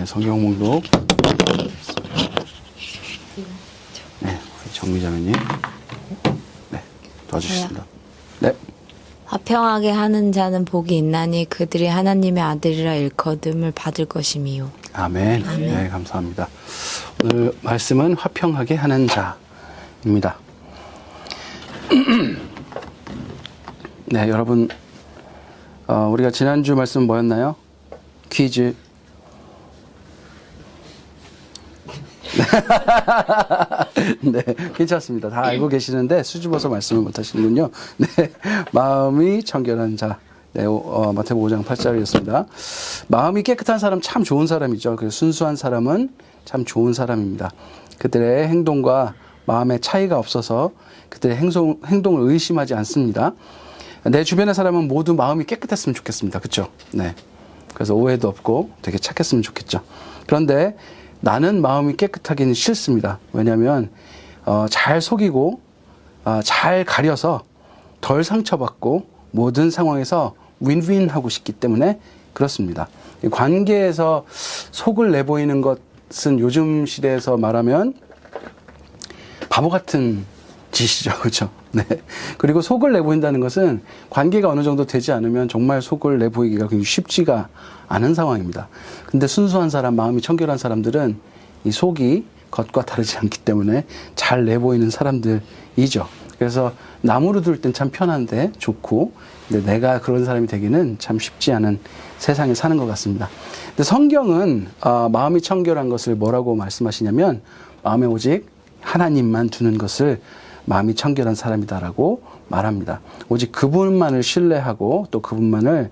네, 성경 목록. 네, 정미자매님. 네, 도와주십니다. 네. 화평하게 하는 자는 복이 있나니 그들이 하나님의 아들이라 일컬음을 받을 것임이요. 아멘. 네, 감사합니다. 오늘 말씀은 화평하게 하는 자입니다. 네, 여러분, 우리가 지난주 말씀 뭐였나요? 퀴즈. 네, 괜찮습니다. 다 알고 계시는데 수줍어서 말씀을 못 하시는군요. 네, 마음이 청결한 자. 네, 마태복음 5장 8절이었습니다. 마음이 깨끗한 사람 참 좋은 사람이죠. 그래서 순수한 사람은 참 좋은 사람입니다. 그들의 행동과 마음의 차이가 없어서 그들의 행동을 의심하지 않습니다. 내 주변의 사람은 모두 마음이 깨끗했으면 좋겠습니다. 그렇죠? 네. 그래서 오해도 없고 되게 착했으면 좋겠죠. 그런데 나는 마음이 깨끗하기는 싫습니다. 왜냐하면 잘 속이고 잘 가려서 덜 상처받고 모든 상황에서 윈윈하고 싶기 때문에 그렇습니다. 관계에서 속을 내보이는 것은 요즘 시대에서 말하면 바보 같은 짓이죠. 그렇죠? 네. 그리고 속을 내보인다는 것은 관계가 어느 정도 되지 않으면 정말 속을 내보이기가 굉장히 쉽지가 않은 상황입니다. 근데 순수한 사람, 마음이 청결한 사람들은 이 속이 겉과 다르지 않기 때문에 잘 내보이는 사람들이죠. 그래서 남으로 둘 땐 참 편한데 좋고, 근데 내가 그런 사람이 되기는 참 쉽지 않은 세상에 사는 것 같습니다. 근데 성경은 마음이 청결한 것을 뭐라고 말씀하시냐면 마음에 오직 하나님만 두는 것을 마음이 청결한 사람이다라고 말합니다. 오직 그분만을 신뢰하고 또 그분만을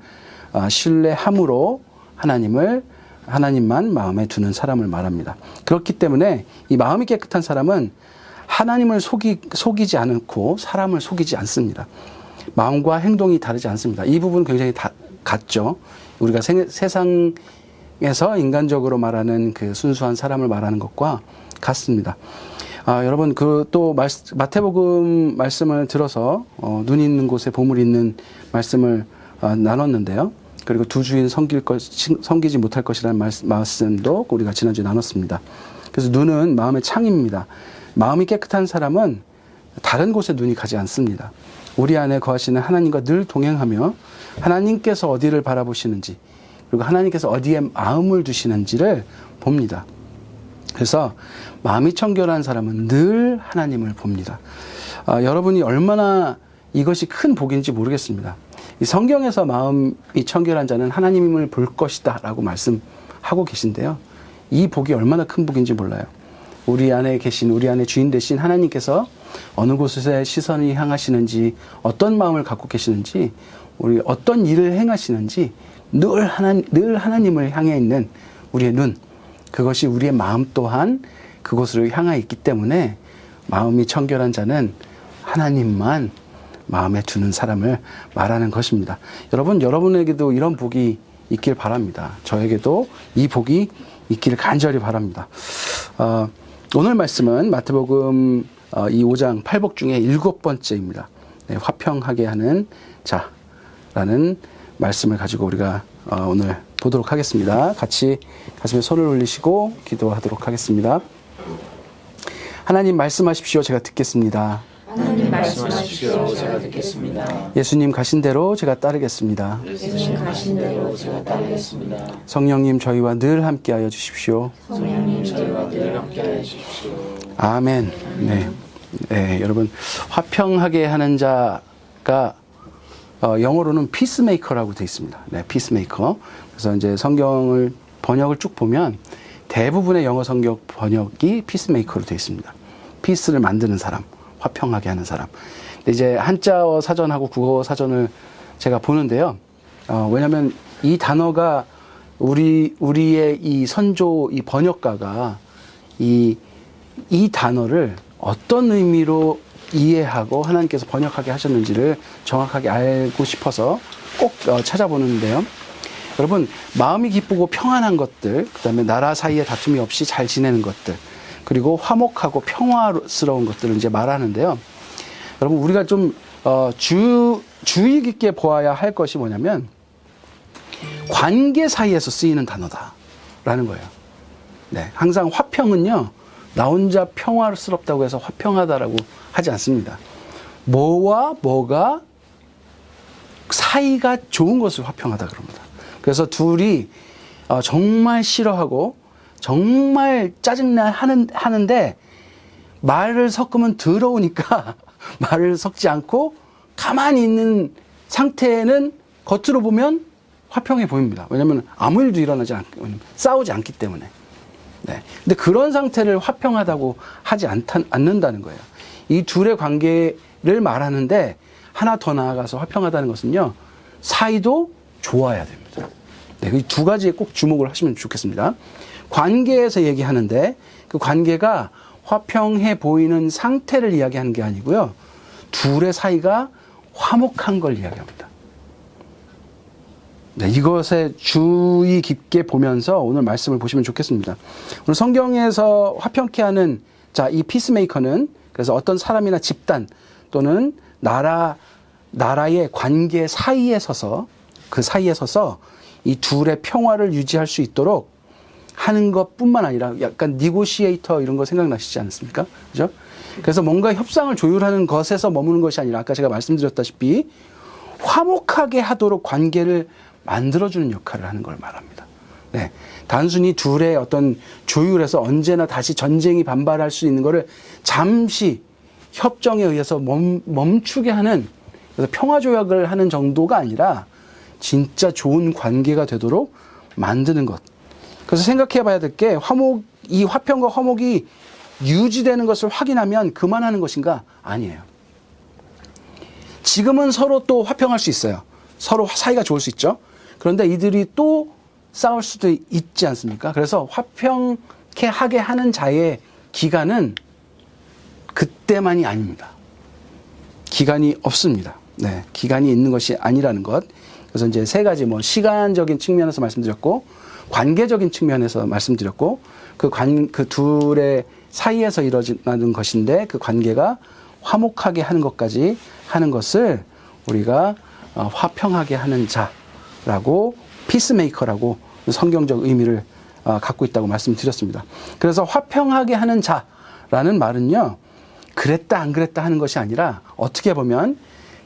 신뢰함으로 하나님만 마음에 두는 사람을 말합니다. 그렇기 때문에 이 마음이 깨끗한 사람은 하나님을 속이지 않고 사람을 속이지 않습니다. 마음과 행동이 다르지 않습니다. 이 부분 굉장히 같죠. 우리가 세상에서 인간적으로 말하는 그 순수한 사람을 말하는 것과 같습니다. 여러분, 또 마태복음 말씀을 들어서 눈 있는 곳에 보물이 있는 말씀을 나눴는데요. 그리고 두 주인 섬기지 못할 것이라는 말씀도 우리가 지난주에 나눴습니다. 그래서 눈은 마음의 창입니다. 마음이 깨끗한 사람은 다른 곳에 눈이 가지 않습니다. 우리 안에 거하시는 하나님과 늘 동행하며 하나님께서 어디를 바라보시는지 그리고 하나님께서 어디에 마음을 두시는지를 봅니다. 그래서 마음이 청결한 사람은 늘 하나님을 봅니다. 여러분이 얼마나 이것이 큰 복인지 모르겠습니다. 이 성경에서 마음이 청결한 자는 하나님을 볼 것이다 라고 말씀하고 계신데요. 이 복이 얼마나 큰 복인지 몰라요. 우리 안에 주인 되신 하나님께서 어느 곳에 시선이 향하시는지, 어떤 마음을 갖고 계시는지, 우리 어떤 일을 행하시는지 늘 하나님을 향해 있는 우리의 눈, 그것이 우리의 마음 또한 그곳으로 향해 있기 때문에 마음이 청결한 자는 하나님만 마음에 두는 사람을 말하는 것입니다. 여러분에게도 이런 복이 있길 바랍니다. 저에게도 이 복이 있기를 간절히 바랍니다. 오늘 말씀은 마태복음 이 5장 8복 중에 7번째입니다. 네, 화평하게 하는 자라는 말씀을 가지고 우리가 오늘 보도록 하겠습니다. 같이 가슴에 손을 올리시고 기도하도록 하겠습니다. 하나님 말씀하십시오. 제가 듣겠습니다. 하나님 말씀하십시오. 제가 듣겠습니다. 예수님 가신 대로 제가 따르겠습니다. 예수님 가신 대로 제가 따르겠습니다. 성령님 저희와 늘 함께하여 주십시오. 성령님 저희와 늘 함께하여 주십시오. 아멘. 네, 여러분 화평하게 하는 자가 영어로는 피스메이커라고 되어 있습니다. 네, 피스메이커. 그래서 이제 성경을 번역을 쭉 보면 대부분의 영어 성경 번역이 피스메이커로 되어 있습니다. 피스를 만드는 사람, 화평하게 하는 사람. 근데 이제 한자어 사전하고 국어 사전을 제가 보는데요. 왜냐하면 이 단어가 우리의 이 선조, 이 번역가가 이 단어를 어떤 의미로 이해하고 하나님께서 번역하게 하셨는지를 정확하게 알고 싶어서 꼭 찾아보는데요. 여러분, 마음이 기쁘고 평안한 것들, 그 다음에 나라 사이에 다툼이 없이 잘 지내는 것들, 그리고 화목하고 평화스러운 것들을 이제 말하는데요. 여러분, 우리가 좀 주의 깊게 보아야 할 것이 뭐냐면 관계 사이에서 쓰이는 단어다라는 거예요. 네, 항상 화평은요, 나 혼자 평화스럽다고 해서 화평하다라고 하지 않습니다. 뭐와 뭐가 사이가 좋은 것을 화평하다 그럽니다. 그래서 둘이 정말 싫어하고 정말 짜증나 하는데 말을 섞으면 더러우니까 말을 섞지 않고 가만히 있는 상태는 겉으로 보면 화평해 보입니다. 왜냐하면 아무 일도 일어나지 않고 싸우지 않기 때문에. 네. 근데 그런 상태를 화평하다고 하지 않는다는 거예요. 이 둘의 관계를 말하는데 하나 더 나아가서 화평하다는 것은요, 사이도 좋아야 됩니다. 네, 이 두 가지에 꼭 주목을 하시면 좋겠습니다. 관계에서 얘기하는데 그 관계가 화평해 보이는 상태를 이야기하는 게 아니고요, 둘의 사이가 화목한 걸 이야기합니다. 네, 이것에 주의 깊게 보면서 오늘 말씀을 보시면 좋겠습니다. 오늘 성경에서 화평케 하는 이 피스메이커는 그래서 어떤 사람이나 집단 또는 나라의 관계 사이에 서서 그 사이에 서서 이 둘의 평화를 유지할 수 있도록 하는 것뿐만 아니라 약간 니고시에이터 이런 거 생각나시지 않습니까? 그죠? 그래서 뭔가 협상을 조율하는 것에서 머무는 것이 아니라 아까 제가 말씀드렸다시피 화목하게 하도록 관계를 만들어주는 역할을 하는 걸 말합니다. 네. 단순히 둘의 어떤 조율에서 언제나 다시 전쟁이 반발할 수 있는 거를 잠시 협정에 의해서 멈추게 하는, 그래서 평화조약을 하는 정도가 아니라 진짜 좋은 관계가 되도록 만드는 것. 그래서 생각해 봐야 될 게 이 화평과 화목이 유지되는 것을 확인하면 그만하는 것인가? 아니에요. 지금은 서로 또 화평할 수 있어요. 서로 사이가 좋을 수 있죠. 그런데 이들이 또 싸울 수도 있지 않습니까? 그래서 화평케 하게 하는 자의 기간은 그때만이 아닙니다. 기간이 없습니다. 네, 기간이 있는 것이 아니라는 것. 그래서 이제 세 가지 시간적인 측면에서 말씀드렸고, 관계적인 측면에서 말씀드렸고, 그 둘의 사이에서 이루어지는 것인데 그 관계가 화목하게 하는 것까지 하는 것을 우리가 화평하게 하는 자라고, 피스메이커라고 성경적 의미를 갖고 있다고 말씀드렸습니다. 그래서 화평하게 하는 자라는 말은요, 그랬다 안 그랬다 하는 것이 아니라 어떻게 보면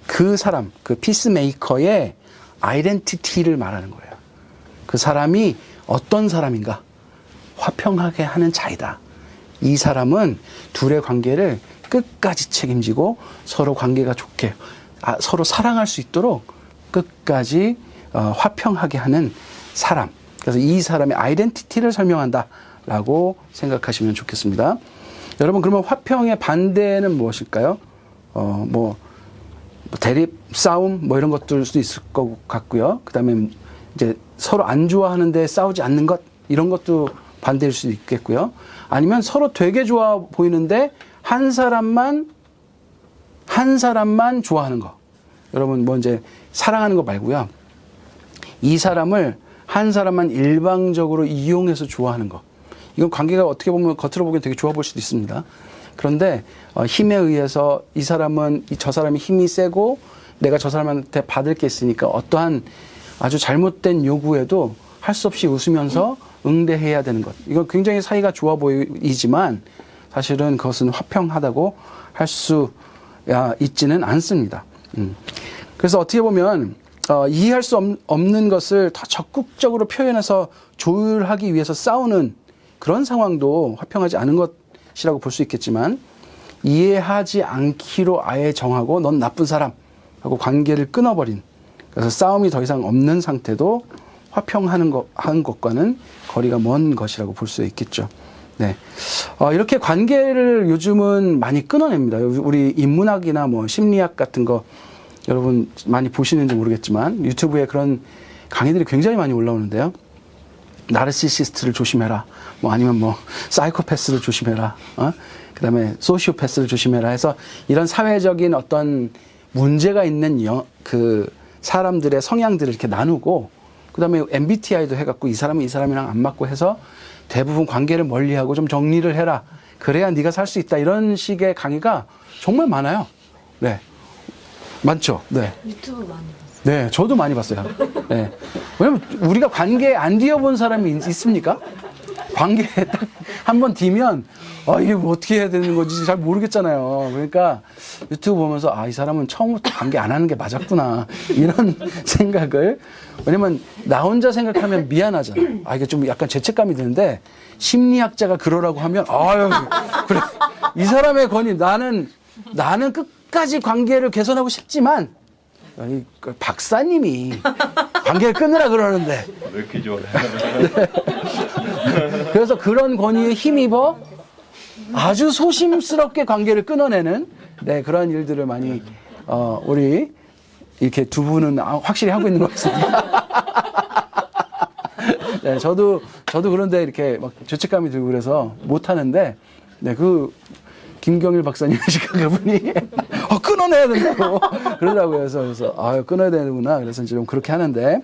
그 사람, 그 피스메이커의 아이덴티티를 말하는 거예요. 그 사람이 어떤 사람인가? 화평하게 하는 자이다. 이 사람은 둘의 관계를 끝까지 책임지고 서로 관계가 좋게, 서로 사랑할 수 있도록 끝까지 화평하게 하는 사람. 그래서 이 사람의 아이덴티티를 설명한다라고 생각하시면 좋겠습니다. 여러분, 그러면 화평의 반대는 무엇일까요? 대립, 싸움, 이런 것들 수도 있을 것 같고요. 그 다음에 이제 서로 안 좋아하는데 싸우지 않는 것, 이런 것도 반대일 수도 있겠고요. 아니면 서로 되게 좋아 보이는데 한 사람만 좋아하는 거. 여러분, 이제 사랑하는 거 말고요. 이 사람을 한 사람만 일방적으로 이용해서 좋아하는 거. 이건 관계가 어떻게 보면 겉으로 보기엔 되게 좋아 보일 수도 있습니다. 그런데 힘에 의해서 저 사람이 힘이 세고 내가 저 사람한테 받을 게 있으니까 어떠한 아주 잘못된 요구에도 할 수 없이 웃으면서 응대해야 되는 것. 이건 굉장히 사이가 좋아 보이지만 사실은 그것은 화평하다고 할 수 있지는 않습니다. 그래서 어떻게 보면 이해할 수 없는 것을 더 적극적으로 표현해서 조율하기 위해서 싸우는 그런 상황도 화평하지 않은 것이라고 볼 수 있겠지만, 이해하지 않기로 아예 정하고 넌 나쁜 사람하고 관계를 끊어버린, 그래서 싸움이 더 이상 없는 상태도 화평하는 것과는 거리가 먼 것이라고 볼 수 있겠죠. 네. 이렇게 관계를 요즘은 많이 끊어냅니다. 우리 인문학이나 심리학 같은 거 여러분 많이 보시는지 모르겠지만 유튜브에 그런 강의들이 굉장히 많이 올라오는데요. 나르시시스트를 조심해라. 아니면 사이코패스를 조심해라. 그 다음에 소시오패스를 조심해라 해서 이런 사회적인 어떤 문제가 있는 그 사람들의 성향들을 이렇게 나누고, 그 다음에 MBTI도 해갖고 이 사람은 이 사람이랑 안 맞고 해서 대부분 관계를 멀리하고 좀 정리를 해라. 그래야 네가 살 수 있다. 이런 식의 강의가 정말 많아요. 네. 많죠? 네. 유튜브 많이 봤어요. 네. 저도 많이 봤어요. 네. 왜냐면 우리가 관계에 안 뒤어본 사람이 있습니까? 관계에 딱 한 번 뒤면 이게 뭐 어떻게 해야 되는 건지 잘 모르겠잖아요. 그러니까 유튜브 보면서 이 사람은 처음부터 관계 안 하는 게 맞았구나 이런 생각을, 왜냐면 나 혼자 생각하면 미안하잖아. 이게 좀 약간 죄책감이 드는데 심리학자가 그러라고 하면 아유 그래 이 사람의 권위, 나는 끝까지 관계를 개선하고 싶지만 이 박사님이 관계를 끊으라 그러는데 왜 이렇게 좋아해? 그래서 그런 권위에 힘입어 아주 소심스럽게 관계를 끊어내는 그런 일들을 많이 우리 이렇게 두 분은 확실히 하고 있는 것 같습니다. 네, 저도 그런데 이렇게 막 죄책감이 들고 그래서 못 하는데 그 김경일 박사님이시가 그분이 끊어내야 된다고 그러더라고요. 그래서 끊어야 되는구나. 그래서 이제 좀 그렇게 하는데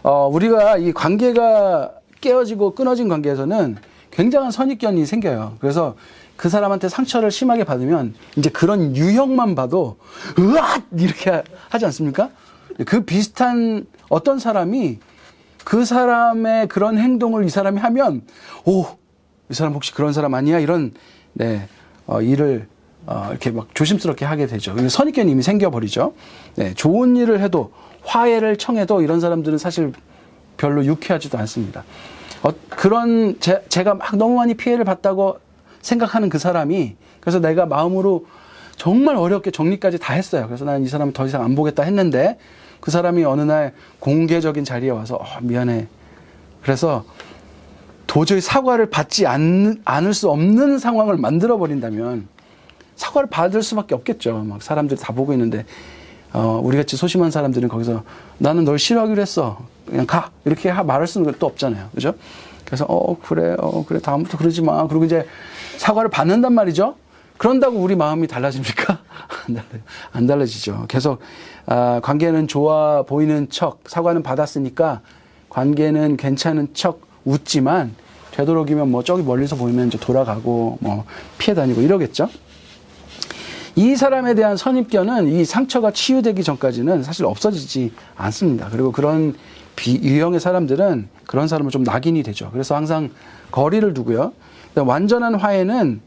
우리가 이 관계가 깨어지고 끊어진 관계에서는 굉장한 선입견이 생겨요. 그래서 그 사람한테 상처를 심하게 받으면 이제 그런 유형만 봐도 으앗 이렇게 하지 않습니까? 그 비슷한 어떤 사람이 그 사람의 그런 행동을 이 사람이 하면 이 사람 혹시 그런 사람 아니야? 이런 일을 이렇게 막 조심스럽게 하게 되죠. 선입견이 이미 생겨버리죠. 좋은 일을 해도 화해를 청해도 이런 사람들은 사실 별로 유쾌하지도 않습니다. 그런 제가 막 너무 많이 피해를 봤다고 생각하는 그 사람이, 그래서 내가 마음으로 정말 어렵게 정리까지 다 했어요. 그래서 나는 이 사람을 더 이상 안 보겠다 했는데 그 사람이 어느 날 공개적인 자리에 와서 미안해. 그래서 도저히 사과를 받지 않을 수 없는 상황을 만들어 버린다면 사과를 받을 수밖에 없겠죠. 막 사람들이 다 보고 있는데 우리같이 소심한 사람들은 거기서 나는 널 싫어하기로 했어. 그냥 가. 이렇게 말할 수는 또 없잖아요. 그죠? 그래서 그래 다음부터 그러지 마. 그리고 이제 사과를 받는단 말이죠. 그런다고 우리 마음이 달라집니까? 안 달라지죠. 계속 관계는 좋아 보이는 척, 사과는 받았으니까 관계는 괜찮은 척 웃지만 되도록이면 뭐 저기 멀리서 보이면 이제 돌아가고 뭐 피해 다니고 이러겠죠. 이 사람에 대한 선입견은 이 상처가 치유되기 전까지는 사실 없어지지 않습니다. 그리고 그런 유형의 사람들은 그런 사람은 좀 낙인이 되죠. 그래서 항상 거리를 두고요. 완전한 화해는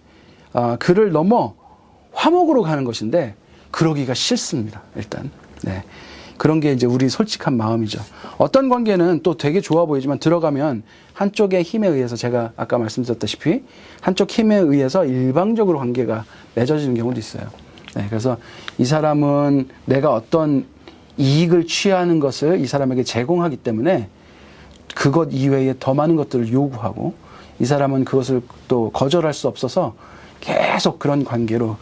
그를 넘어 화목으로 가는 것인데 그러기가 싫습니다. 일단 그런 게 이제 우리 솔직한 마음이죠. 어떤 관계는 또 되게 좋아 보이지만 들어가면 한쪽의 힘에 의해서, 제가 아까 말씀드렸다시피 한쪽 힘에 의해서 일방적으로 관계가 맺어지는 경우도 있어요. 그래서 이 사람은 내가 어떤 이익을 취하는 것을 이 사람에게 제공하기 때문에 그것 이외에 더 많은 것들을 요구하고, 이 사람은 그것을 또 거절할 수 없어서 계속 그런 관계로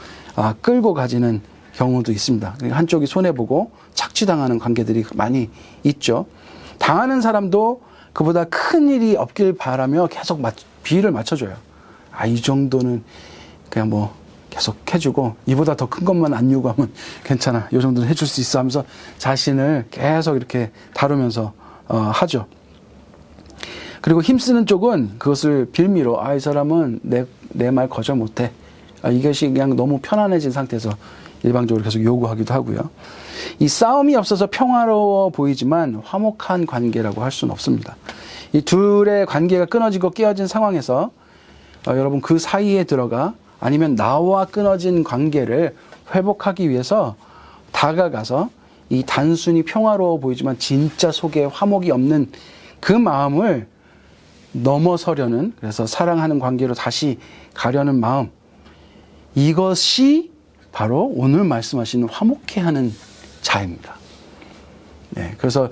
끌고 가지는 경우도 있습니다. 한쪽이 손해보고 착취당하는 관계들이 많이 있죠. 당하는 사람도 그보다 큰 일이 없길 바라며 계속 비위를 맞춰줘요. 이 정도는 그냥 뭐 계속 해주고 이보다 더 큰 것만 안 요구하면 괜찮아. 이 정도는 해줄 수 있어 하면서 자신을 계속 이렇게 다루면서 하죠. 그리고 힘쓰는 쪽은 그것을 빌미로 이 사람은 내 말 거절 못해. 이것이 그냥 너무 편안해진 상태에서 일방적으로 계속 요구하기도 하고요. 이 싸움이 없어서 평화로워 보이지만 화목한 관계라고 할 수는 없습니다. 이 둘의 관계가 끊어지고 깨어진 상황에서 여러분 그 사이에 들어가 아니면 나와 끊어진 관계를 회복하기 위해서 다가가서 이 단순히 평화로워 보이지만 진짜 속에 화목이 없는 그 마음을 넘어서려는, 그래서 사랑하는 관계로 다시 가려는 마음, 이것이 바로 오늘 말씀하시는 화목해 하는 자입니다. 그래서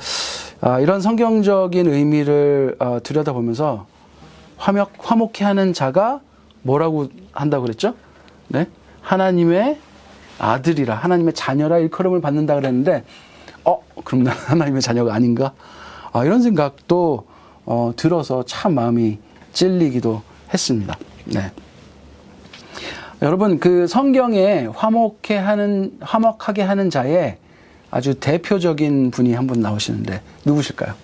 이런 성경적인 의미를 들여다보면서 화목해 하는 자가 뭐라고 한다고 그랬죠? 하나님의 아들이라, 하나님의 자녀라 일컬음을 받는다 그랬는데 그럼 난 하나님의 자녀가 아닌가? 이런 생각도 들어서 참 마음이 찔리기도 했습니다. 여러분, 그 성경에 화목하게 하는 자의 아주 대표적인 분이 한 분 나오시는데 누구실까요?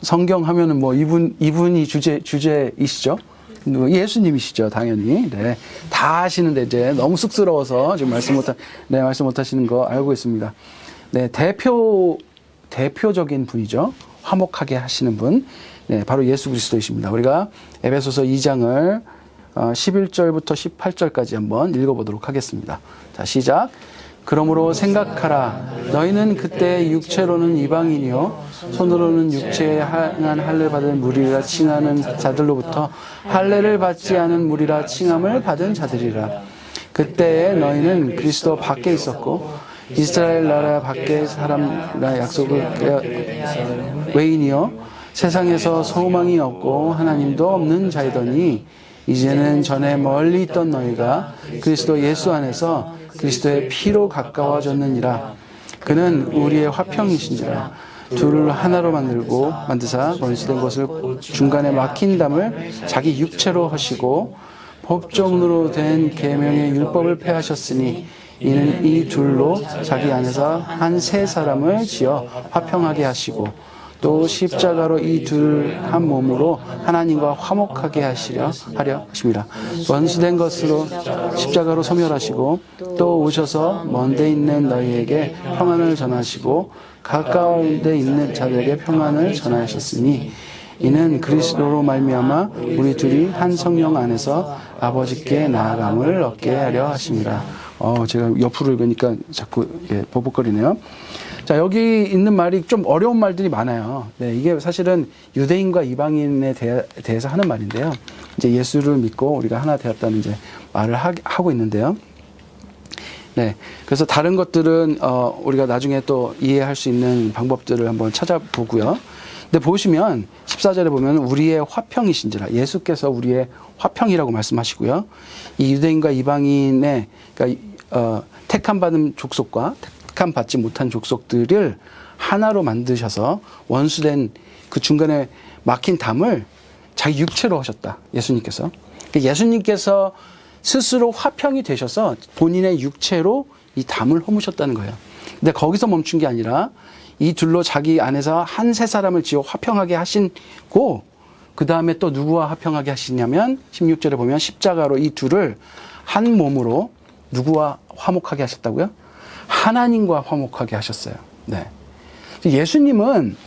성경 하면은 뭐 이분이 주제이시죠? 예수님이시죠, 당연히. 다 아시는데 이제 너무 쑥스러워서 지금 말씀 못 하시는 거 알고 있습니다. 대표적인 분이죠. 화목하게 하시는 분. 네, 바로 예수 그리스도이십니다. 우리가 에베소서 2장을 11절부터 18절까지 한번 읽어보도록 하겠습니다. 자, 시작. 그러므로 생각하라. 너희는 그때 육체로는 이방인이요 손으로는 육체에 향한 할례 받은 무리라 칭하는 자들로부터 할례를 받지 않은 무리라 칭함을 받은 자들이라. 그때에 너희는 그리스도 밖에 있었고 이스라엘 나라 밖에 사람이라 약속을 외인이요 세상에서 소망이 없고 하나님도 없는 자이더니 이제는 전에 멀리 있던 너희가 그리스도 예수 안에서 그리스도의 피로 가까워졌느니라. 그는 우리의 화평이신지라. 둘을 하나로 만드사 원수된 것을 중간에 막힌 담을 자기 육체로 하시고 법정으로 된 계명의 율법을 폐하셨으니 이는 이 둘로 자기 안에서 한 세 사람을 지어 화평하게 하시고 또 십자가로 이 둘 한 몸으로 하나님과 화목하게 하려 하십니다. 원수된 것으로 십자가로 소멸하시고 또 오셔서 먼데 있는 너희에게 평안을 전하시고 가까운 데 있는 자들에게 평안을 전하셨으니 이는 그리스도로 말미암아 우리 둘이 한 성령 안에서 아버지께 나아감을 얻게 하려 하십니다. 제가 옆으로 읽으니까 자꾸 버벅거리네요. 자, 여기 있는 말이 좀 어려운 말들이 많아요. 네, 이게 사실은 유대인과 이방인에 대해서 하는 말인데요. 이제 예수를 믿고 우리가 하나 되었다는 이제 말을 하고 있는데요. 네, 그래서 다른 것들은 우리가 나중에 또 이해할 수 있는 방법들을 한번 찾아보고요. 근데 보시면 14절에 보면 우리의 화평이신지라 예수께서 우리의 화평이라고 말씀하시고요. 이 유대인과 이방인의 그러니까 택함 받은 족속과 택함 받지 못한 족속들을 하나로 만드셔서 원수된 그 중간에 막힌 담을 자기 육체로 하셨다. 예수님께서. 예수님께서 스스로 화평이 되셔서 본인의 육체로 이 담을 허무셨다는 거예요. 근데 거기서 멈춘 게 아니라 이 둘로 자기 안에서 한 세 사람을 지어 화평하게 하시고 그 다음에 또 누구와 화평하게 하시냐면 16절에 보면 십자가로 이 둘을 한 몸으로 누구와 화목하게 하셨다고요? 하나님과 화목하게 하셨어요. 네. 예수님은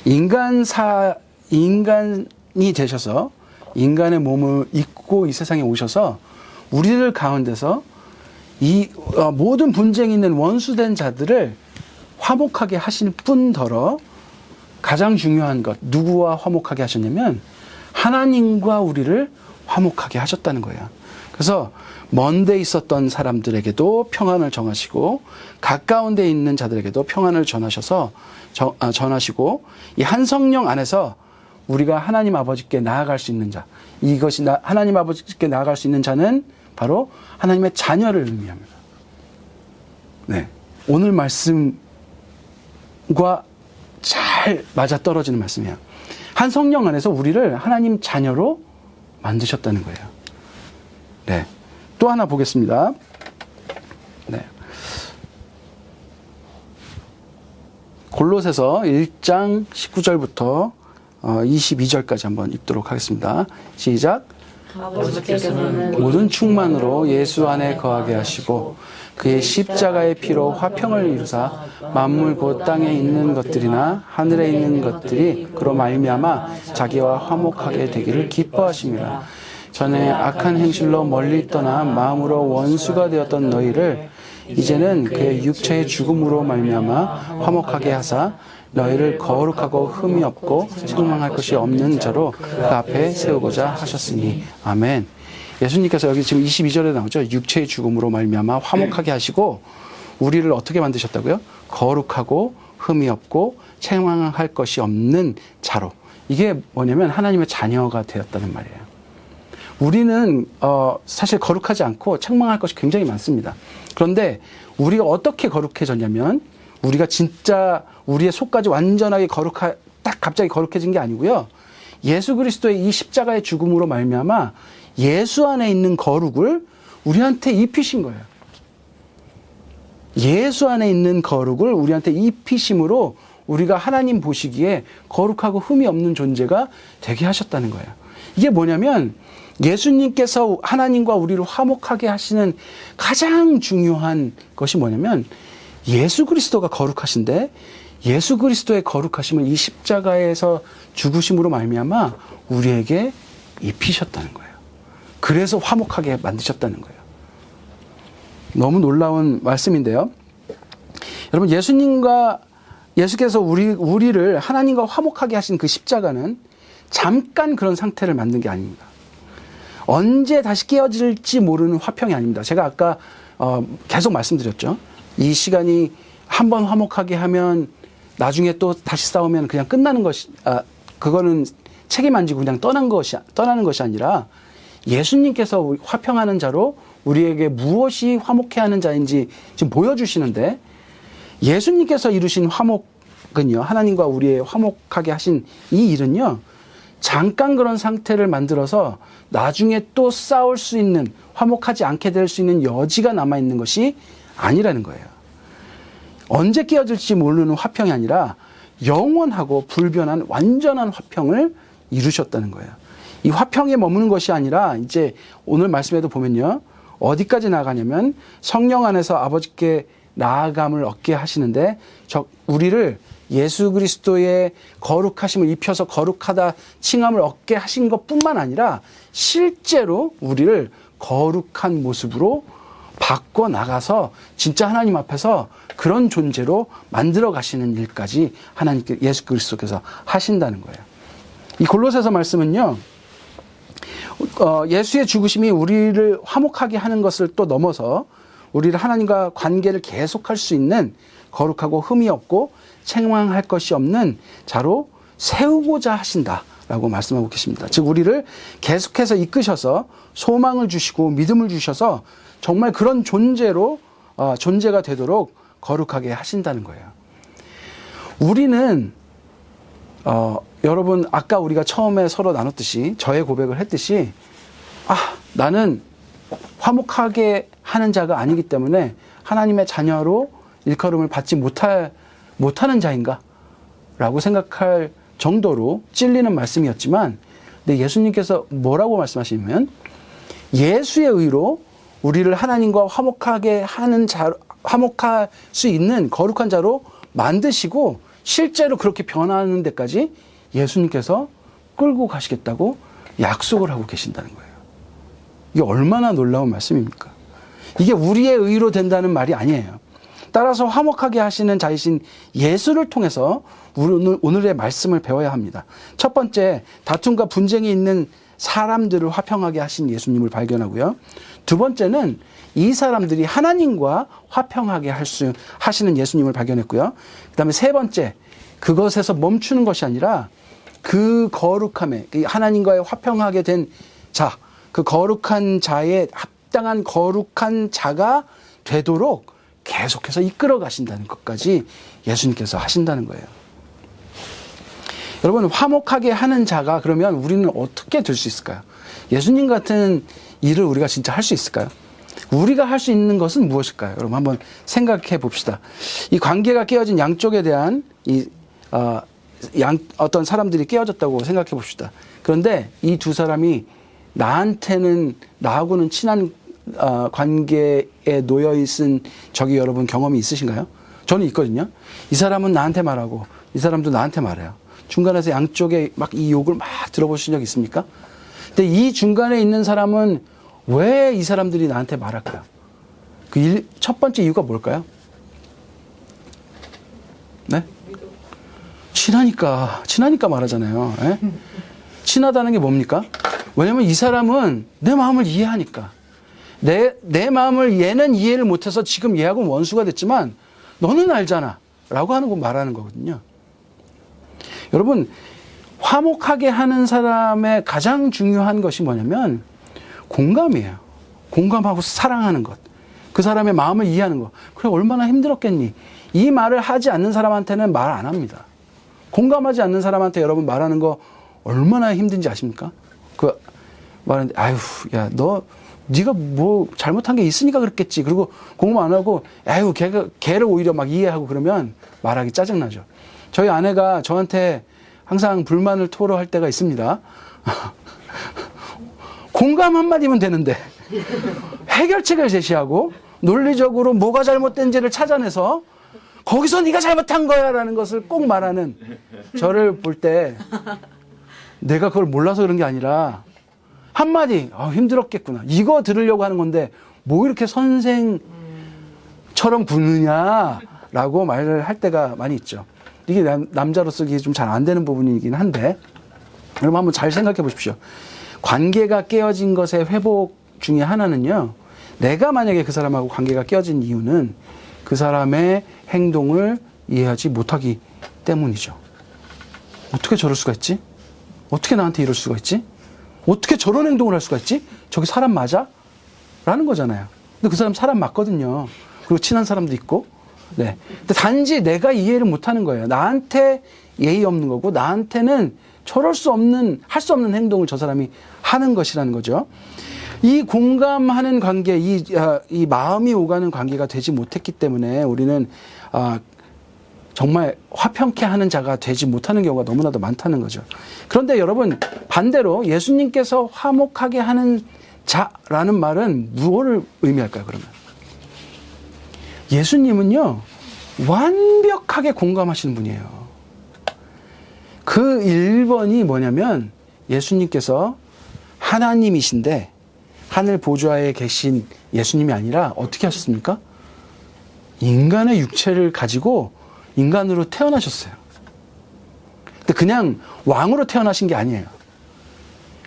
인간이 되셔서 인간의 몸을 입고 이 세상에 오셔서 우리들 가운데서 이 모든 분쟁이 있는 원수된 자들을 화목하게 하시는 뿐더러 가장 중요한 것 누구와 화목하게 하셨냐면 하나님과 우리를 화목하게 하셨다는 거예요. 그래서 먼데 있었던 사람들에게도 평안을 정하시고 가까운 데 있는 자들에게도 평안을 전하시고 이 한 성령 안에서 우리가 하나님 아버지께 나아갈 수 있는 자 이것이 하나님 아버지께 나아갈 수 있는 자는 바로 하나님의 자녀를 의미합니다. 네, 오늘 말씀과 잘 맞아떨어지는 말씀이에요. 한 성령 안에서 우리를 하나님 자녀로 만드셨다는 거예요. 네, 또 하나 보겠습니다. 네, 골로새서 1장 19절부터 22절까지 한번 읽도록 하겠습니다. 시작. 아버지께서는 모든 충만으로 예수 안에 거하게 하시고 그의 십자가의 피로 화평을 이루사 만물 곧 땅에 있는 것들이나 하늘에 있는 것들이 그로 말미암아 자기와 화목하게 되기를 기뻐하심이라. 전에 악한 행실로 멀리 떠나 마음으로 원수가 되었던 너희를 이제는 그의 육체의 죽음으로 말미암아 화목하게 하사 너희를 거룩하고 흠이 없고 책망할 것이 없는 자로 그 앞에 세우고자 하셨으니. 아멘. 예수님께서 여기 지금 22절에 나오죠. 육체의 죽음으로 말미암아 화목하게 하시고 우리를 어떻게 만드셨다고요? 거룩하고 흠이 없고 책망할 것이 없는 자로. 이게 뭐냐면 하나님의 자녀가 되었다는 말이에요. 우리는 사실 거룩하지 않고 책망할 것이 굉장히 많습니다. 그런데 우리가 어떻게 거룩해졌냐면 우리가 진짜 우리의 속까지 완전하게 딱 갑자기 거룩해진 게 아니고요. 예수 그리스도의 이 십자가의 죽음으로 말미암아 예수 안에 있는 거룩을 우리한테 입히신 거예요. 예수 안에 있는 거룩을 우리한테 입히심으로 우리가 하나님 보시기에 거룩하고 흠이 없는 존재가 되게 하셨다는 거예요. 이게 뭐냐면 예수님께서 하나님과 우리를 화목하게 하시는 가장 중요한 것이 뭐냐면 예수 그리스도가 거룩하신데 예수 그리스도의 거룩하심을 이 십자가에서 죽으심으로 말미암아 우리에게 입히셨다는 거예요. 그래서 화목하게 만드셨다는 거예요. 너무 놀라운 말씀인데요. 여러분, 예수께서 우리를 하나님과 화목하게 하신 그 십자가는 잠깐 그런 상태를 만든 게 아닙니다. 언제 다시 깨어질지 모르는 화평이 아닙니다. 제가 아까 계속 말씀드렸죠. 이 시간이 한번 화목하게 하면 나중에 또 다시 싸우면 그냥 끝나는 것이, 그거는 책임 안 지고 그냥 떠나는 것이 아니라 예수님께서 화평하는 자로 우리에게 무엇이 화목해 하는 자인지 지금 보여주시는데, 예수님께서 이루신 화목은요, 하나님과 우리의 화목하게 하신 이 일은요, 잠깐 그런 상태를 만들어서 나중에 또 싸울 수 있는, 화목하지 않게 될 수 있는 여지가 남아있는 것이 아니라는 거예요. 언제 깨어질지 모르는 화평이 아니라 영원하고 불변한 완전한 화평을 이루셨다는 거예요. 이 화평에 머무는 것이 아니라 이제 오늘 말씀에도 보면요, 어디까지 나아가냐면 성령 안에서 아버지께 나아감을 얻게 하시는데, 우리를 예수 그리스도의 거룩하심을 입혀서 거룩하다 칭함을 얻게 하신 것뿐만 아니라 실제로 우리를 거룩한 모습으로 바꿔 나가서 진짜 하나님 앞에서 그런 존재로 만들어 가시는 일까지 하나님께, 예수 그리스도께서 하신다는 거예요. 이 골로새서 말씀은요, 예수의 죽으심이 우리를 화목하게 하는 것을 또 넘어서 우리를 하나님과 관계를 계속할 수 있는 거룩하고 흠이 없고 책망할 것이 없는 자로 세우고자 하신다라고 말씀하고 계십니다. 즉 우리를 계속해서 이끄셔서 소망을 주시고 믿음을 주셔서 정말 그런 존재가 되도록 거룩하게 하신다는 거예요. 우리는 여러분, 아까 우리가 처음에 서로 나눴듯이, 저의 고백을 했듯이, 나는 화목하게 하는 자가 아니기 때문에 하나님의 자녀로 일컬음을 받지 못하는 자인가? 라고 생각할 정도로 찔리는 말씀이었지만, 근데 예수님께서 뭐라고 말씀하시냐면, 예수의 의로 우리를 하나님과 화목할 수 있는 거룩한 자로 만드시고, 실제로 그렇게 변하는 데까지 예수님께서 끌고 가시겠다고 약속을 하고 계신다는 거예요. 이게 얼마나 놀라운 말씀입니까? 이게 우리의 의로 된다는 말이 아니에요. 따라서 화목하게 하시는 자이신 예수를 통해서 오늘의 말씀을 배워야 합니다. 첫 번째, 다툼과 분쟁이 있는 사람들을 화평하게 하신 예수님을 발견하고요. 두 번째는 이 사람들이 하나님과 화평하게 하시는 예수님을 발견했고요. 그 다음에 세 번째, 그것에서 멈추는 것이 아니라 그 거룩함에, 하나님과의 화평하게 된 자, 그 거룩한 자의 합당한 거룩한 자가 되도록 계속해서 이끌어 가신다는 것까지 예수님께서 하신다는 거예요. 여러분, 화목하게 하는 자가 그러면 우리는 어떻게 될 수 있을까요? 예수님 같은 일을 우리가 진짜 할 수 있을까요? 우리가 할 수 있는 것은 무엇일까요? 여러분, 한번 생각해 봅시다. 이 관계가 깨어진 양쪽에 대한 어떤 사람들이 깨어졌다고 생각해 봅시다. 그런데 이 두 사람이 나하고는 친한 관계에 놓여 있은 적이 여러분 경험이 있으신가요? 저는 있거든요. 이 사람은 나한테 말하고 이 사람도 나한테 말해요. 중간에서 양쪽에 막 이 욕을 막 들어보신 적 있습니까? 근데 이 중간에 있는 사람은 왜 이 사람들이 나한테 말할까요? 첫 번째 이유가 뭘까요? 네? 친하니까 말하잖아요. 예? 친하다는 게 뭡니까? 왜냐면 이 사람은 내 마음을 이해하니까. 내 마음을 얘는 이해를 못해서 지금 얘하고는 원수가 됐지만 너는 알잖아 라고 하는 거 말하는 거거든요. 여러분, 화목하게 하는 사람의 가장 중요한 것이 뭐냐면 공감이에요. 공감하고 사랑하는 것. 그 사람의 마음을 이해하는 것. 그래, 얼마나 힘들었겠니? 이 말을 하지 않는 사람한테는 말 안 합니다. 공감하지 않는 사람한테 여러분 말하는 거 얼마나 힘든지 아십니까? 말하는데, 야, 네가 뭐 잘못한 게 있으니까 그랬겠지. 그리고 공감 안 하고, 걔를 오히려 막 이해하고 그러면 말하기 짜증나죠. 저희 아내가 저한테 항상 불만을 토로할 때가 있습니다. 공감 한마디면 되는데, 해결책을 제시하고, 논리적으로 뭐가 잘못된지를 찾아내서, 거기서 네가 잘못한 거야라는 것을 꼭 말하는 저를 볼 때 내가 그걸 몰라서 그런 게 아니라 한마디 힘들었겠구나 이거 들으려고 하는 건데 뭐 이렇게 선생처럼 구느냐라고 말을 할 때가 많이 있죠. 이게 남자로서 이게 좀 잘 안 되는 부분이긴 한데 여러분 한번 잘 생각해 보십시오. 관계가 깨어진 것의 회복 중에 하나는요. 내가 만약에 그 사람하고 관계가 깨어진 이유는 그 사람의 행동을 이해하지 못하기 때문이죠. 어떻게 저럴 수가 있지? 어떻게 나한테 이럴 수가 있지? 어떻게 저런 행동을 할 수가 있지? 저기 사람 맞아? 라는 거잖아요. 근데 그 사람 사람 맞거든요. 그리고 친한 사람도 있고. 네. 근데 단지 내가 이해를 못하는 거예요. 나한테 예의 없는 거고 나한테는 저럴 수 없는, 할 수 없는 행동을 저 사람이 하는 것이라는 거죠. 이 공감하는 관계, 이 마음이 오가는 관계가 되지 못했기 때문에 우리는 정말 화평케 하는 자가 되지 못하는 경우가 너무나도 많다는 거죠. 그런데 여러분 반대로 예수님께서 화목하게 하는 자라는 말은 무엇을 의미할까요, 그러면? 예수님은요, 완벽하게 공감하시는 분이에요. 그 1번이 뭐냐면 예수님께서 하나님이신데 하늘 보좌에 계신 예수님이 아니라 어떻게 하셨습니까? 인간의 육체를 가지고 인간으로 태어나셨어요. 근데 그냥 왕으로 태어나신 게 아니에요.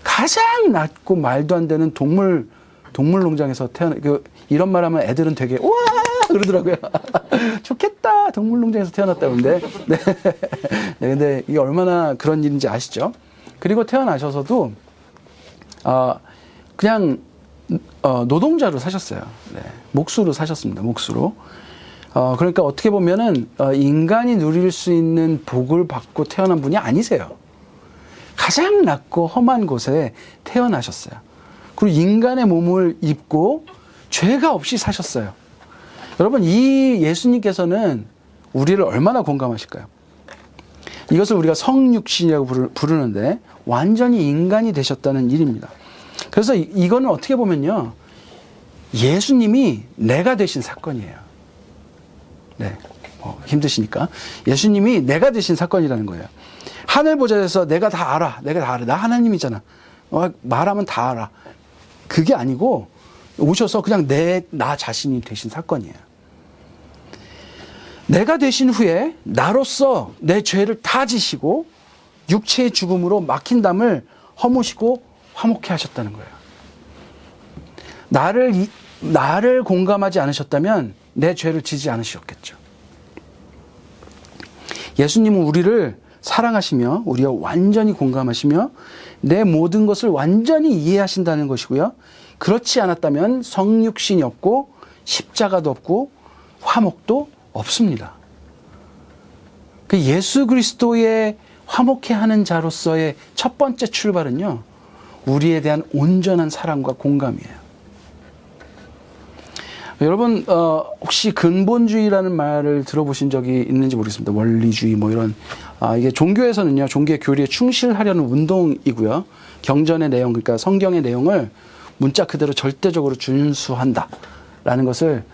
가장 낮고 말도 안 되는 동물 농장에서 이런 말 하면 애들은 되게 우와 그러더라고요. 좋겠다. 동물 농장에서 태어났다는데. 네. 네, 근데 이게 얼마나 그런 일인지 아시죠? 그리고 태어나셔서도 그냥 노동자로 사셨어요. 네. 목수로 사셨습니다. 목수로. 그러니까 어떻게 보면은 인간이 누릴 수 있는 복을 받고 태어난 분이 아니세요. 가장 낮고 험한 곳에 태어나셨어요. 그리고 인간의 몸을 입고 죄가 없이 사셨어요. 여러분 이 예수님께서는 우리를 얼마나 공감하실까요? 이것을 우리가 성육신이라고 부르는데 완전히 인간이 되셨다는 일입니다. 그래서 이거는 어떻게 보면요. 예수님이 내가 되신 사건이에요. 네, 힘드시니까. 예수님이 내가 되신 사건이라는 거예요. 하늘 보좌에서 내가 다 알아. 나 하나님이잖아. 말하면 다 알아. 그게 아니고 오셔서 그냥 나 자신이 되신 사건이에요. 내가 되신 후에 나로서 내 죄를 다 지시고 육체의 죽음으로 막힌 담을 허무시고 화목케 하셨다는 거예요. 나를 공감하지 않으셨다면 내 죄를 지지 않으셨겠죠. 예수님은 우리를 사랑하시며 우리와 완전히 공감하시며 내 모든 것을 완전히 이해하신다는 것이고요. 그렇지 않았다면 성육신이 없고 십자가도 없고 화목도 없습니다. 그 예수 그리스도의 화목케 하는 자로서의 첫 번째 출발은요. 우리에 대한 온전한 사랑과 공감이에요. 여러분 혹시 근본주의라는 말을 들어보신 적이 있는지 모르겠습니다. 원리주의 뭐 이런 이게 종교에서는요. 종교의 교리에 충실하려는 운동이고요. 경전의 내용 그러니까 성경의 내용을 문자 그대로 절대적으로 준수한다라는 것을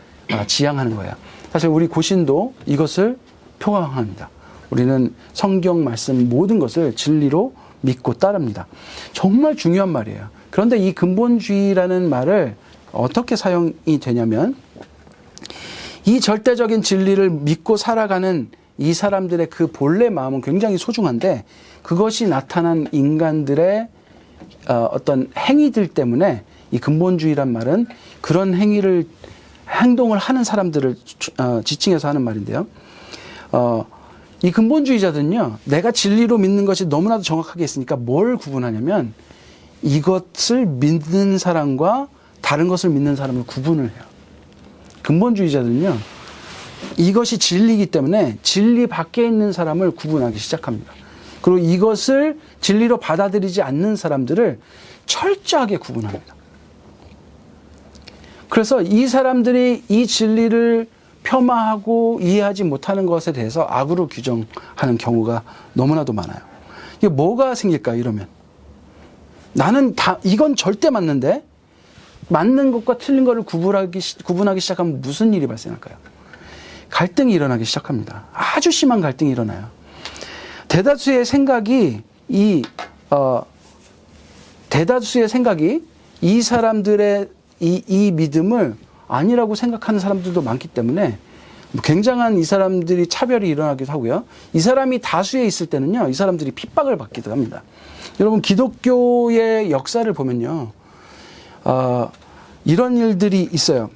지향하는 거예요. 사실 우리 고신도 이것을 표방합니다. 우리는 성경 말씀 모든 것을 진리로 믿고 따릅니다. 정말 중요한 말이에요. 그런데 이 근본주의라는 말을 어떻게 사용이 되냐면 이 절대적인 진리를 믿고 살아가는 이 사람들의 그 본래 마음은 굉장히 소중한데 그것이 나타난 인간들의 어떤 행위들 때문에 이 근본주의란 말은 그런 행동을 하는 사람들을 지칭해서 하는 말인데요. 이 근본주의자들은요, 내가 진리로 믿는 것이 너무나도 정확하게 있으니까 뭘 구분하냐면 이것을 믿는 사람과 다른 것을 믿는 사람을 구분을 해요. 근본주의자들은요, 이것이 진리이기 때문에 진리 밖에 있는 사람을 구분하기 시작합니다. 그리고 이것을 진리로 받아들이지 않는 사람들을 철저하게 구분합니다. 그래서 이 사람들이 이 진리를 폄하하고 이해하지 못하는 것에 대해서 악으로 규정하는 경우가 너무나도 많아요. 이게 뭐가 생길까요, 이러면? 나는 이건 절대 맞는데, 맞는 것과 틀린 것을 구분하기 시작하면 무슨 일이 발생할까요? 갈등이 일어나기 시작합니다. 아주 심한 갈등이 일어나요. 대다수의 생각이 이 사람들의 이 믿음을 아니라고 생각하는 사람들도 많기 때문에 굉장한 이 사람들이 차별이 일어나기도 하고요. 이 사람이 다수에 있을 때는요, 이 사람들이 핍박을 받기도 합니다. 여러분, 기독교의 역사를 보면요, 이런 일들이 있어요.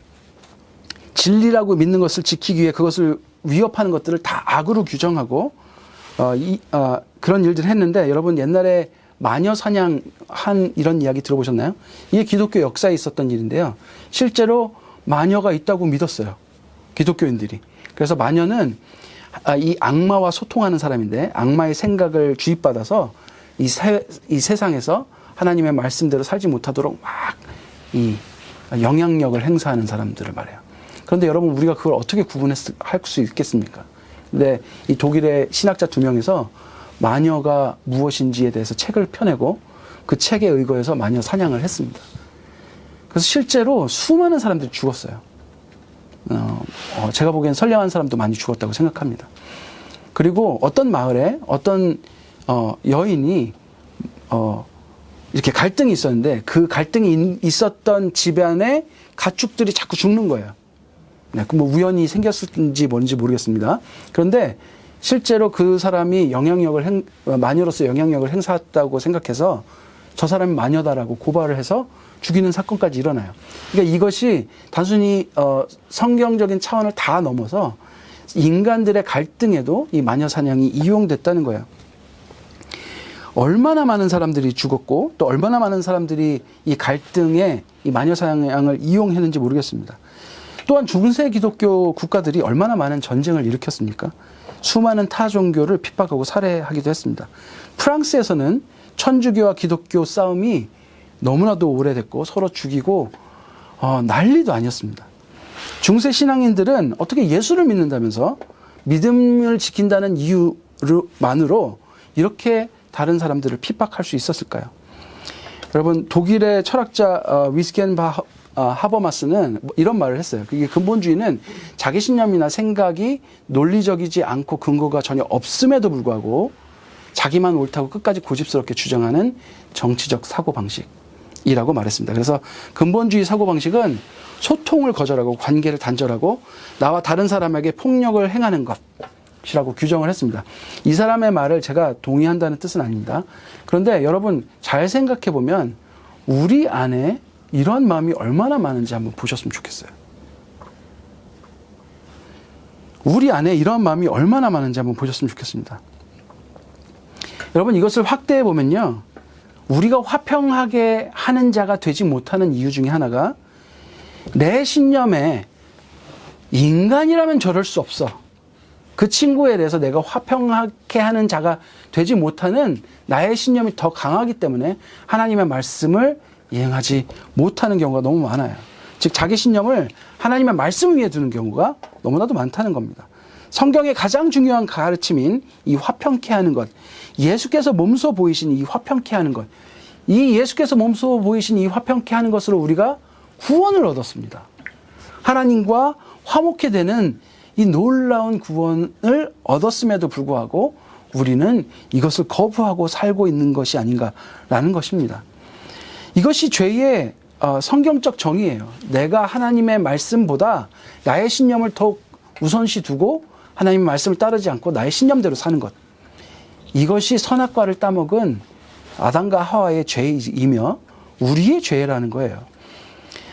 진리라고 믿는 것을 지키기 위해 그것을 위협하는 것들을 다 악으로 규정하고 그런 일들을 했는데, 여러분 옛날에 마녀 사냥한 이런 이야기 들어보셨나요? 이게 기독교 역사에 있었던 일인데요. 실제로 마녀가 있다고 믿었어요, 기독교인들이. 그래서 마녀는 이 악마와 소통하는 사람인데, 악마의 생각을 주입받아서 이 세상에서 하나님의 말씀대로 살지 못하도록 막 이 영향력을 행사하는 사람들을 말해요. 그런데 여러분, 우리가 그걸 어떻게 구분할 수 있겠습니까? 근데 이 독일의 신학자 2명에서 마녀가 무엇인지에 대해서 책을 펴내고 그 책에 의거해서 마녀 사냥을 했습니다. 그래서 실제로 수많은 사람들이 죽었어요. 제가 보기엔 선량한 사람도 많이 죽었다고 생각합니다. 그리고 어떤 마을에 어떤 여인이 이렇게 갈등이 있었는데, 그 갈등이 있었던 집안의 가축들이 자꾸 죽는 거예요. 네, 그 뭐 우연히 생겼을지 뭔지 모르겠습니다. 그런데 실제로 그 사람이 마녀로서 영향력을 행사했다고 생각해서 저 사람이 마녀다라고 고발을 해서 죽이는 사건까지 일어나요. 그러니까 이것이 단순히 성경적인 차원을 다 넘어서 인간들의 갈등에도 이 마녀 사냥이 이용됐다는 거예요. 얼마나 많은 사람들이 죽었고 또 얼마나 많은 사람들이 이 갈등에 이 마녀 사냥을 이용했는지 모르겠습니다. 또한 중세 기독교 국가들이 얼마나 많은 전쟁을 일으켰습니까? 수많은 타 종교를 핍박하고 살해하기도 했습니다. 프랑스에서는 천주교와 기독교 싸움이 너무나도 오래됐고 서로 죽이고 난리도 아니었습니다. 중세 신앙인들은 어떻게 예수를 믿는다면서 믿음을 지킨다는 이유만으로 이렇게 다른 사람들을 핍박할 수 있었을까요? 여러분, 독일의 철학자 위스겐 하버마스는 이런 말을 했어요. 그게 근본주의는 자기 신념이나 생각이 논리적이지 않고 근거가 전혀 없음에도 불구하고 자기만 옳다고 끝까지 고집스럽게 주장하는 정치적 사고방식이라고 말했습니다. 그래서 근본주의 사고방식은 소통을 거절하고 관계를 단절하고 나와 다른 사람에게 폭력을 행하는 것이라고 규정을 했습니다. 이 사람의 말을 제가 동의한다는 뜻은 아닙니다. 그런데 여러분, 잘 생각해 보면 우리 안에 이런 마음이 얼마나 많은지 한번 보셨으면 좋겠어요. 우리 안에 이런 마음이 얼마나 많은지 한번 보셨으면 좋겠습니다. 여러분, 이것을 확대해 보면요, 우리가 화평하게 하는 자가 되지 못하는 이유 중에 하나가 내 신념에 인간이라면 저럴 수 없어, 그 친구에 대해서 내가 화평하게 하는 자가 되지 못하는 나의 신념이 더 강하기 때문에 하나님의 말씀을 이행하지 못하는 경우가 너무 많아요. 즉, 자기 신념을 하나님의 말씀 위에 두는 경우가 너무나도 많다는 겁니다. 성경의 가장 중요한 가르침인 이 화평케 하는 것, 예수께서 몸소 보이신 이 화평케 하는 것, 이 예수께서 몸소 보이신 이 화평케 하는 것으로 우리가 구원을 얻었습니다. 하나님과 화목케 되는 이 놀라운 구원을 얻었음에도 불구하고 우리는 이것을 거부하고 살고 있는 것이 아닌가라는 것입니다. 이것이 죄의 성경적 정의예요. 내가 하나님의 말씀보다 나의 신념을 더욱 우선시 두고 하나님의 말씀을 따르지 않고 나의 신념대로 사는 것. 이것이 선악과를 따먹은 아담과 하와의 죄이며 우리의 죄라는 거예요.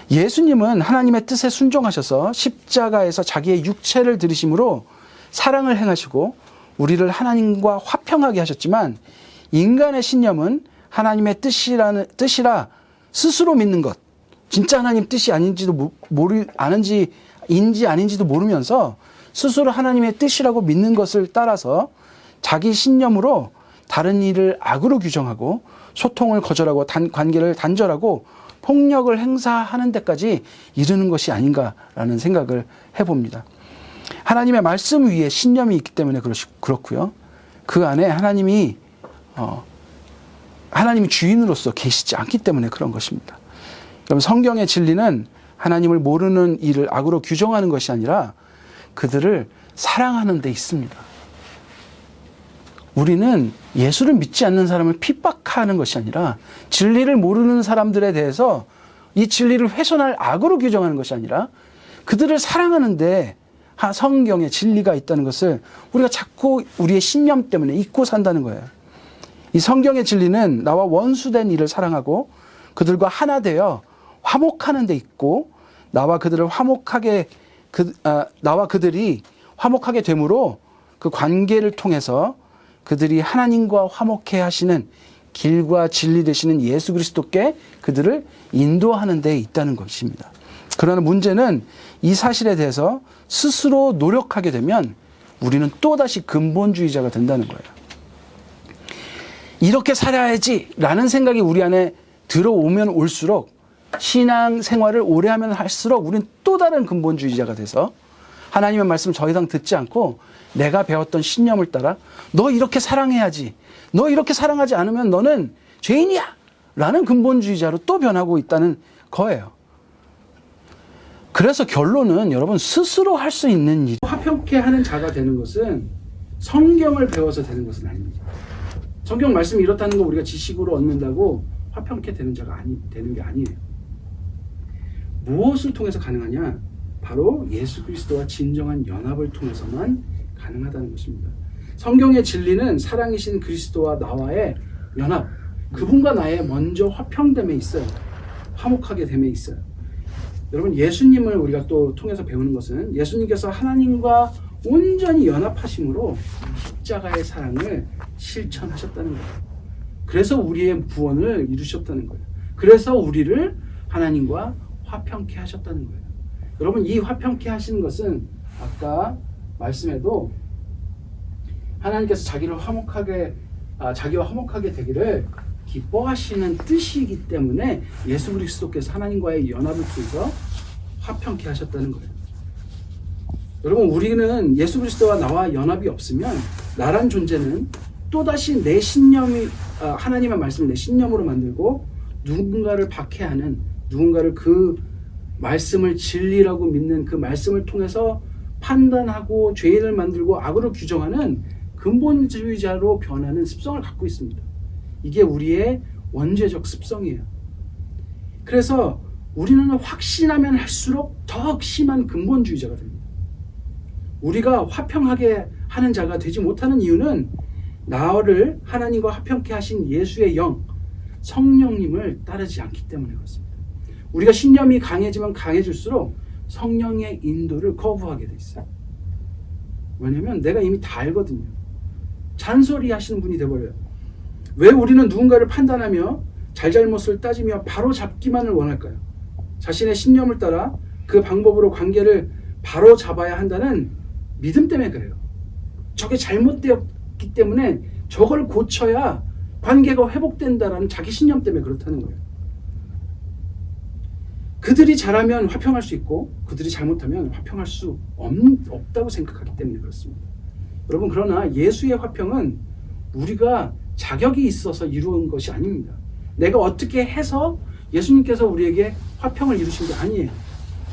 예수님은 하나님의 뜻에 순종하셔서 십자가에서 자기의 육체를 들이심으로 사랑을 행하시고 우리를 하나님과 화평하게 하셨지만, 인간의 신념은 하나님의 뜻이라 스스로 믿는 것, 진짜 하나님 뜻이 아닌지도 아닌지도 모르면서 스스로 하나님의 뜻이라고 믿는 것을 따라서 자기 신념으로 다른 일을 악으로 규정하고 소통을 거절하고 관계를 단절하고 폭력을 행사하는 데까지 이르는 것이 아닌가라는 생각을 해봅니다. 하나님의 말씀 위에 신념이 있기 때문에 그렇고요. 그 안에 하나님이 주인으로서 계시지 않기 때문에 그런 것입니다. 여러분, 성경의 진리는 하나님을 모르는 일을 악으로 규정하는 것이 아니라 그들을 사랑하는 데 있습니다. 우리는 예수를 믿지 않는 사람을 핍박하는 것이 아니라 진리를 모르는 사람들에 대해서 이 진리를 훼손할 악으로 규정하는 것이 아니라 그들을 사랑하는데 성경에 진리가 있다는 것을 우리가 자꾸 우리의 신념 때문에 잊고 산다는 거예요. 이 성경의 진리는 나와 원수된 이를 사랑하고 그들과 하나 되어 화목하는 데 있고 나와 그들이 화목하게 됨으로 그 관계를 통해서 그들이 하나님과 화목해 하시는 길과 진리 되시는 예수 그리스도께 그들을 인도하는 데 있다는 것입니다. 그러나 문제는 이 사실에 대해서 스스로 노력하게 되면 우리는 또다시 근본주의자가 된다는 거예요. 이렇게 살아야지 라는 생각이 우리 안에 들어오면 올수록 신앙 생활을 오래 하면 할수록 우리는 또 다른 근본주의자가 돼서 하나님의 말씀을 더 이상 듣지 않고 내가 배웠던 신념을 따라 너 이렇게 사랑해야지, 너 이렇게 사랑하지 않으면 너는 죄인이야 라는 근본주의자로 또 변하고 있다는 거예요. 그래서 결론은 여러분 스스로 할 수 있는 일. 화평케 하는 자가 되는 것은 성경을 배워서 되는 것은 아닙니다. 성경 말씀이 이렇다는 거 우리가 지식으로 얻는다고 화평케 되는 자가 되는 게 아니에요. 무엇을 통해서 가능하냐? 바로 예수 그리스도와 진정한 연합을 통해서만 가능하다는 것입니다. 성경의 진리는 사랑이신 그리스도와 나와의 연합, 그분과 나의 먼저 화평됨에 있어요. 화목하게 됨에 있어요. 여러분, 예수님을 우리가 또 통해서 배우는 것은 예수님께서 하나님과 온전히 연합하심으로 십자가의 사랑을 실천하셨다는 거예요. 그래서 우리의 구원을 이루셨다는 거예요. 그래서 우리를 하나님과 화평케 하셨다는 거예요. 여러분, 이 화평케 하시는 것은 아까 말씀에도 하나님께서 자기와 화목하게 되기를 기뻐하시는 뜻이기 때문에 예수 그리스도께서 하나님과의 연합을 통해서 화평케 하셨다는 거예요. 여러분, 우리는 예수 그리스도와 나와 연합이 없으면 나란 존재는 또다시 내 신념이 하나님의 말씀을 내 신념으로 만들고 누군가를 박해하는, 누군가를 그 말씀을 진리라고 믿는 그 말씀을 통해서 판단하고 죄인을 만들고 악으로 규정하는 근본주의자로 변하는 습성을 갖고 있습니다. 이게 우리의 원죄적 습성이에요. 그래서 우리는 확신하면 할수록 더 심한 근본주의자가 됩니다. 우리가 화평하게 하는 자가 되지 못하는 이유는 나를 하나님과 화평케 하신 예수의 영, 성령님을 따르지 않기 때문에 그렇습니다. 우리가 신념이 강해지면 강해질수록 성령의 인도를 거부하게 돼 있어요. 왜냐하면 내가 이미 다 알거든요. 잔소리 하시는 분이 돼버려요. 왜 우리는 누군가를 판단하며 잘잘못을 따지며 바로 잡기만을 원할까요? 자신의 신념을 따라 그 방법으로 관계를 바로 잡아야 한다는 믿음 때문에 그래요. 저게 잘못되었기 때문에 저걸 고쳐야 관계가 회복된다라는 자기 신념 때문에 그렇다는 거예요. 그들이 잘하면 화평할 수 있고 그들이 잘못하면 화평할 수 없다고 생각하기 때문에 그렇습니다. 여러분, 그러나 예수의 화평은 우리가 자격이 있어서 이루은 것이 아닙니다. 내가 어떻게 해서 예수님께서 우리에게 화평을 이루신 게 아니에요.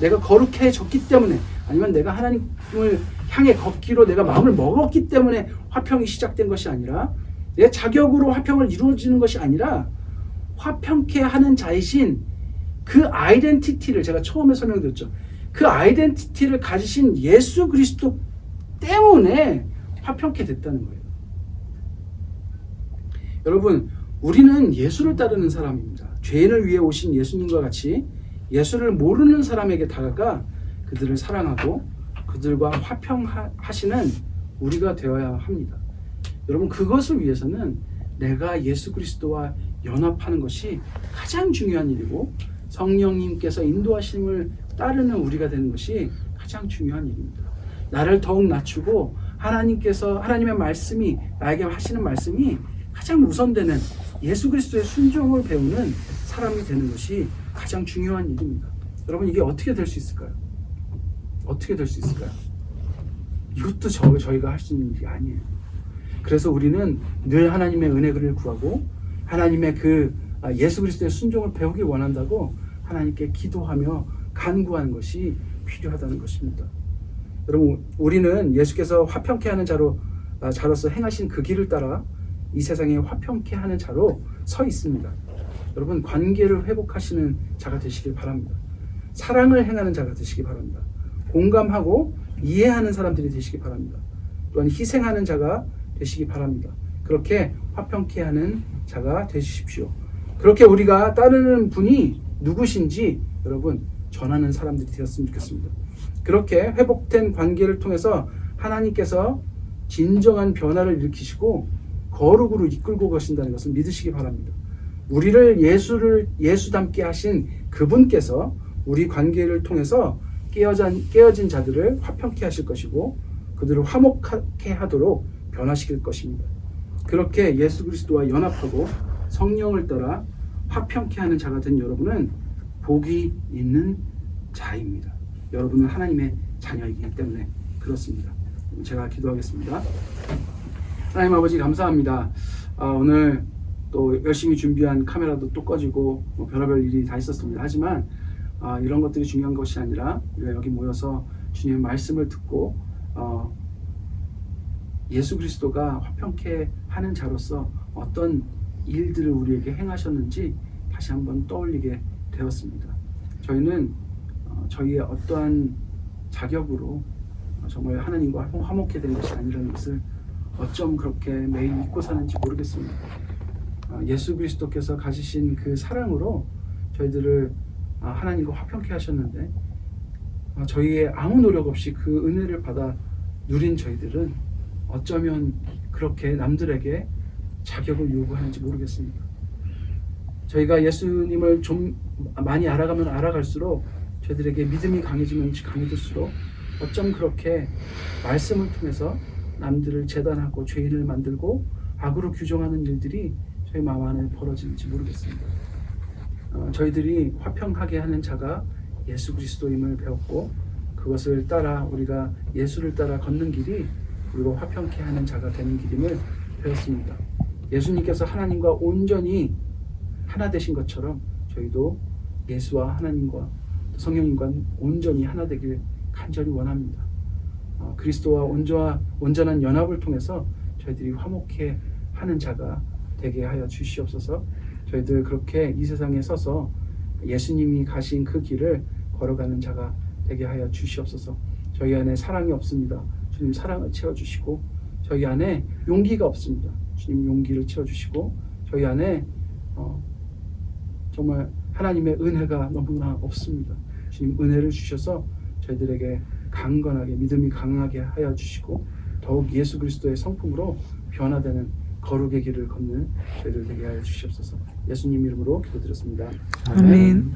내가 거룩해졌기 때문에, 아니면 내가 하나님을 향해 걷기로 내가 마음을 먹었기 때문에 화평이 시작된 것이 아니라, 내 자격으로 화평을 이루어지는 것이 아니라 화평케 하는 자이신 그 아이덴티티를, 제가 처음에 설명드렸죠. 그 아이덴티티를 가지신 예수 그리스도 때문에 화평케 됐다는 거예요. 여러분, 우리는 예수를 따르는 사람입니다. 죄인을 위해 오신 예수님과 같이 예수를 모르는 사람에게 다가가 그들을 사랑하고 그들과 화평하시는 우리가 되어야 합니다. 여러분, 그것을 위해서는 내가 예수 그리스도와 연합하는 것이 가장 중요한 일이고, 성령님께서 인도하심을 따르는 우리가 되는 것이 가장 중요한 일입니다. 나를 더욱 낮추고 하나님의 말씀이, 나에게 하시는 말씀이 가장 우선되는 예수 그리스도의 순종을 배우는 사람이 되는 것이 가장 중요한 일입니다. 여러분, 이게 어떻게 될 수 있을까요? 어떻게 될 수 있을까요? 이것도 저희가 할 수 있는 일이 아니에요. 그래서 우리는 늘 하나님의 은혜를 구하고 하나님의 그 예수 그리스도의 순종을 배우길 원한다고 하나님께 기도하며 간구하는 것이 필요하다는 것입니다. 여러분, 우리는 예수께서 화평케 하는 자로서 행하신 그 길을 따라 이 세상에 화평케 하는 자로 서 있습니다. 여러분, 관계를 회복하시는 자가 되시길 바랍니다. 사랑을 행하는 자가 되시기 바랍니다. 공감하고 이해하는 사람들이 되시기 바랍니다. 또한 희생하는 자가 되시기 바랍니다. 그렇게 화평케 하는 자가 되십시오. 그렇게 우리가 따르는 분이 누구신지 여러분 전하는 사람들이 되었으면 좋겠습니다. 그렇게 회복된 관계를 통해서 하나님께서 진정한 변화를 일으키시고 거룩으로 이끌고 가신다는 것을 믿으시기 바랍니다. 우리를 예수 닮게 하신 그분께서 우리 관계를 통해서 깨어진 자들을 화평케 하실 것이고 그들을 화목하게 하도록 변화시킬 것입니다. 그렇게 예수 그리스도와 연합하고 성령을 따라 화평케 하는 자가 된 여러분은 복이 있는 자입니다. 여러분은 하나님의 자녀이기 때문에 그렇습니다. 제가 기도하겠습니다. 하나님 아버지 감사합니다. 오늘 또 열심히 준비한 카메라도 또 꺼지고 별의별 일이 다 있었습니다. 하지만 이런 것들이 중요한 것이 아니라 우리가 여기 모여서 주님의 말씀을 듣고 예수 그리스도가 화평케 하는 자로서 어떤 일들을 우리에게 행하셨는지 다시 한번 떠올리게 되었습니다. 저희는 저희의 어떠한 자격으로 정말 하나님과 화목해 된 것이 아니라는 것을 어쩜 그렇게 매일 믿고 사는지 모르겠습니다. 예수 그리스도께서 가지신 그 사랑으로 저희들을 하나님과 화평케 하셨는데 저희의 아무 노력 없이 그 은혜를 받아 누린 저희들은 어쩌면 그렇게 남들에게 자격을 요구하는지 모르겠습니다. 저희가 예수님을 좀 많이 알아가면 알아갈수록 저희들에게 믿음이 강해지면 강해질수록 어쩜 그렇게 말씀을 통해서 남들을 재단하고 죄인을 만들고 악으로 규정하는 일들이 저희 마음 안에 벌어지는지 모르겠습니다. 저희들이 화평하게 하는 자가 예수 그리스도임을 배웠고 그것을 따라 우리가 예수를 따라 걷는 길이 우리가 화평케 하는 자가 되는 길임을 배웠습니다. 예수님께서 하나님과 온전히 하나 되신 것처럼 저희도 예수와 하나님과 성령님과 온전히 하나 되길 간절히 원합니다. 그리스도와 온전한 연합을 통해서 저희들이 화목해 하는 자가 되게 하여 주시옵소서. 저희들 그렇게 이 세상에 서서 예수님이 가신 그 길을 걸어가는 자가 되게 하여 주시옵소서. 저희 안에 사랑이 없습니다. 주님 사랑을 채워주시고 저희 안에 용기가 없습니다. 주님 용기를 채워주시고 저희 안에 정말 하나님의 은혜가 너무나 없습니다. 주님 은혜를 주셔서 저희들에게 강건하게 믿음이 강하게 하여 주시고 더욱 예수 그리스도의 성품으로 변화되는 거룩의 길을 걷는 저희들 되게 하여 주시옵소서. 예수님 이름으로 기도드렸습니다. 아멘.